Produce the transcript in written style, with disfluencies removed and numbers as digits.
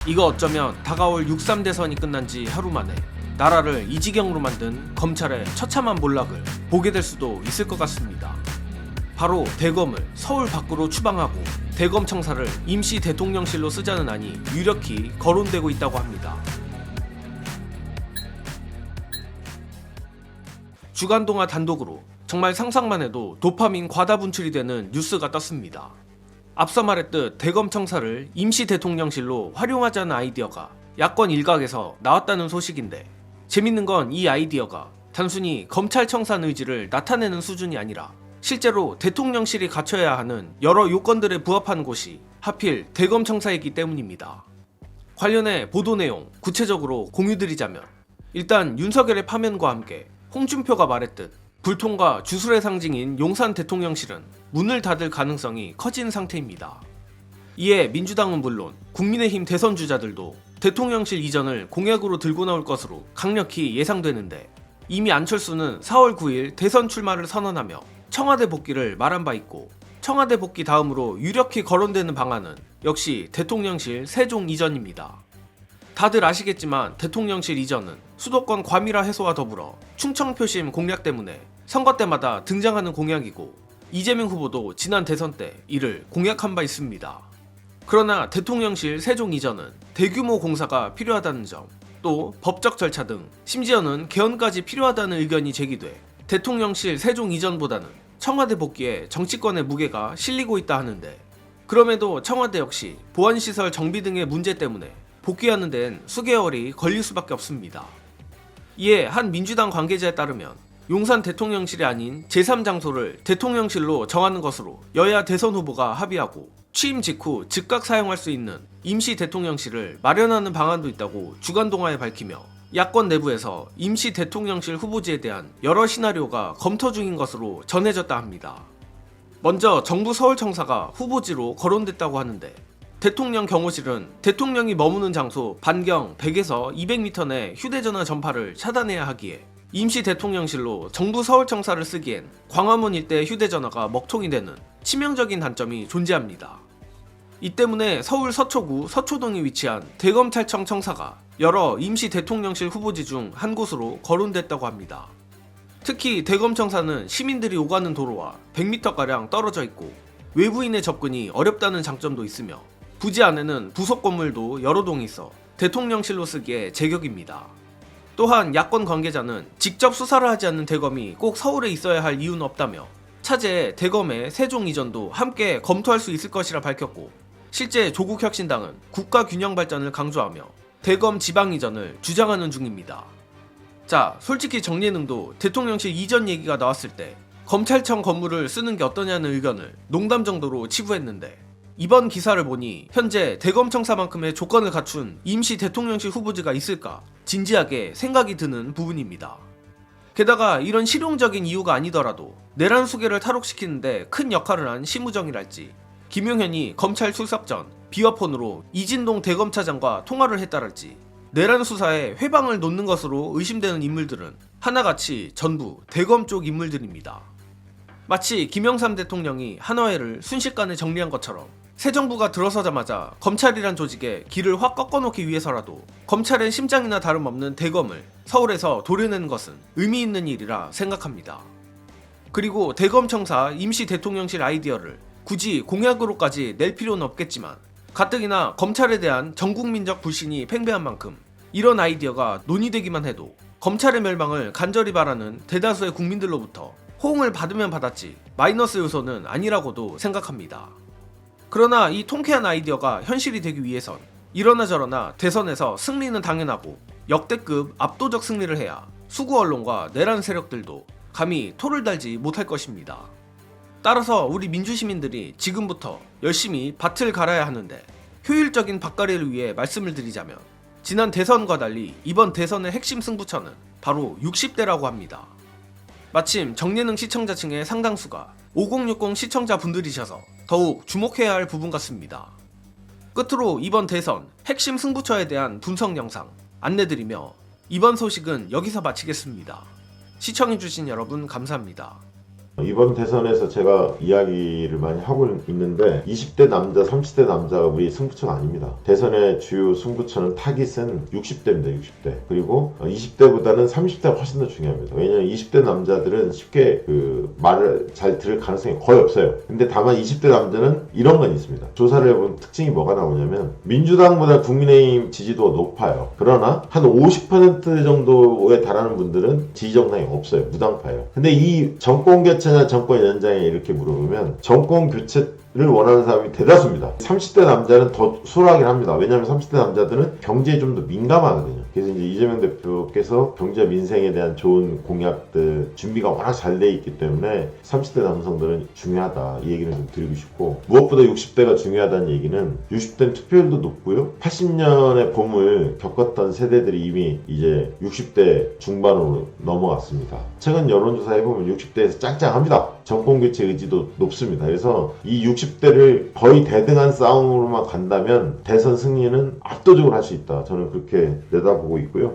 이거 어쩌면 다가올 6.3 대선이 끝난 지 하루 만에 나라를 이 지경으로 만든 검찰의 처참한 몰락을 보게 될 수도 있을 것 같습니다. 바로 대검을 서울 밖으로 추방하고 대검 청사를 임시 대통령실로 쓰자는 안이 유력히 거론되고 있다고 합니다. 주간동화 단독으로 정말 상상만 해도 도파민 과다 분출이 되는 뉴스가 떴습니다. 앞서 말했듯 대검 청사를 임시 대통령실로 활용하자는 아이디어가 야권 일각에서 나왔다는 소식인데, 재밌는 건 이 아이디어가 단순히 검찰청산 의지를 나타내는 수준이 아니라 실제로 대통령실이 갖춰야 하는 여러 요건들에 부합한 곳이 하필 대검 청사이기 때문입니다. 관련해 보도 내용 구체적으로 공유드리자면, 일단 윤석열의 파면과 함께 홍준표가 말했듯 불통과 주술의 상징인 용산 대통령실은 문을 닫을 가능성이 커진 상태입니다. 이에 민주당은 물론 국민의힘 대선 주자들도 대통령실 이전을 공약으로 들고 나올 것으로 강력히 예상되는데, 이미 안철수는 4월 9일 대선 출마를 선언하며 청와대 복귀를 말한 바 있고, 청와대 복귀 다음으로 유력히 거론되는 방안은 역시 대통령실 세종 이전입니다. 다들 아시겠지만 대통령실 이전은 수도권 과밀화 해소와 더불어 충청 표심 공략 때문에 선거 때마다 등장하는 공약이고, 이재명 후보도 지난 대선 때 이를 공약한 바 있습니다. 그러나 대통령실 세종 이전은 대규모 공사가 필요하다는 점, 또 법적 절차 등 심지어는 개헌까지 필요하다는 의견이 제기돼 대통령실 세종 이전보다는 청와대 복귀에 정치권의 무게가 실리고 있다 하는데, 그럼에도 청와대 역시 보안시설 정비 등의 문제 때문에 복귀하는 데는 수개월이 걸릴 수밖에 없습니다. 이에 한 민주당 관계자에 따르면 용산 대통령실이 아닌 제3장소를 대통령실로 정하는 것으로 여야 대선 후보가 합의하고 취임 직후 즉각 사용할 수 있는 임시 대통령실을 마련하는 방안도 있다고 주간동화에 밝히며, 야권 내부에서 임시 대통령실 후보지에 대한 여러 시나리오가 검토 중인 것으로 전해졌다 합니다. 먼저 정부 서울청사가 후보지로 거론됐다고 하는데, 대통령 경호실은 대통령이 머무는 장소 반경 100에서 200m 내 휴대전화 전파를 차단해야 하기에 임시 대통령실로 정부 서울청사를 쓰기엔 광화문 일대 휴대전화가 먹통이 되는 치명적인 단점이 존재합니다. 이 때문에 서울 서초구 서초동에 위치한 대검찰청 청사가 여러 임시 대통령실 후보지 중 한 곳으로 거론됐다고 합니다. 특히 대검청사는 시민들이 오가는 도로와 100m가량 떨어져 있고 외부인의 접근이 어렵다는 장점도 있으며, 부지 안에는 부속 건물도 여러 동이 있어 대통령실로 쓰기에 제격입니다. 또한 야권 관계자는 직접 수사를 하지 않는 대검이 꼭 서울에 있어야 할 이유는 없다며 차제에 대검의 세종 이전도 함께 검토할 수 있을 것이라 밝혔고, 실제 조국혁신당은 국가균형 발전을 강조하며 대검 지방 이전을 주장하는 중입니다. 자, 솔직히 정예능도 대통령실 이전 얘기가 나왔을 때 검찰청 건물을 쓰는 게 어떠냐는 의견을 농담 정도로 치부했는데, 이번 기사를 보니 현재 대검청사만큼의 조건을 갖춘 임시 대통령실 후보지가 있을까 진지하게 생각이 드는 부분입니다. 게다가 이런 실용적인 이유가 아니더라도 내란 수계를 탈옥시키는데 큰 역할을 한 심우정이랄지, 김용현이 검찰 출석 전 비화폰으로 이진동 대검차장과 통화를 했다랄지, 내란 수사에 회방을 놓는 것으로 의심되는 인물들은 하나같이 전부 대검 쪽 인물들입니다. 마치 김영삼 대통령이 한화회를 순식간에 정리한 것처럼 새 정부가 들어서자마자 검찰이란 조직에 길을 확 꺾어놓기 위해서라도 검찰의 심장이나 다름없는 대검을 서울에서 도려내는 것은 의미 있는 일이라 생각합니다. 그리고 대검청사 임시 대통령실 아이디어를 굳이 공약으로까지 낼 필요는 없겠지만, 가뜩이나 검찰에 대한 전국민적 불신이 팽배한 만큼 이런 아이디어가 논의되기만 해도 검찰의 멸망을 간절히 바라는 대다수의 국민들로부터 호응을 받으면 받았지 마이너스 요소는 아니라고도 생각합니다. 그러나 이 통쾌한 아이디어가 현실이 되기 위해선 이러나 저러나 대선에서 승리는 당연하고 역대급 압도적 승리를 해야 수구 언론과 내란 세력들도 감히 토를 달지 못할 것입니다. 따라서 우리 민주시민들이 지금부터 열심히 밭을 갈아야 하는데, 효율적인 밭갈이를 위해 말씀을 드리자면 지난 대선과 달리 이번 대선의 핵심 승부처는 바로 60대라고 합니다. 마침 정예능 시청자층의 상당수가 5060 시청자분들이셔서 더욱 주목해야 할 부분 같습니다. 끝으로 이번 대선 핵심 승부처에 대한 분석 영상 안내드리며 이번 소식은 여기서 마치겠습니다. 시청해주신 여러분 감사합니다. 이번 대선에서 제가 이야기를 많이 하고 있는데 20대 남자, 30대 남자가 우리 승부처가 아닙니다. 대선의 주요 승부처는 타깃은 60대입니다. 60대. 그리고 20대보다는 30대가 훨씬 더 중요합니다. 왜냐하면 20대 남자들은 쉽게 그 말을 잘 들을 가능성이 거의 없어요. 근데 다만 20대 남자는 이런 건 있습니다. 조사를 해본 특징이 뭐가 나오냐면 민주당보다 국민의힘 지지도가 높아요. 그러나 한 50% 정도에 달하는 분들은 지지 정당이 없어요. 무당파예요. 근데 이 정권 교체나 정권 연장에 이렇게 물어보면 정권 교체를 원하는 사람이 대다수입니다. 30대 남자는 더 수월하긴 합니다. 왜냐하면 30대 남자들은 경제에 좀 더 민감하거든요. 그래서 이제 이재명 대표께서 경제 민생에 대한 좋은 공약들 준비가 워낙 잘 돼 있기 때문에 30대 남성들은 중요하다. 이 얘기를 좀 드리고 싶고, 무엇보다 60대가 중요하다는 얘기는 60대는 투표율도 높고요. 80년의 봄을 겪었던 세대들이 이미 이제 60대 중반으로 넘어갔습니다. 최근 여론조사 해보면 60대에서 짱짱합니다. 정권교체 의지도 높습니다. 그래서 이 60대를 거의 대등한 싸움으로만 간다면 대선 승리는 압도적으로 할 수 있다. 저는 그렇게 내다보고 있고요.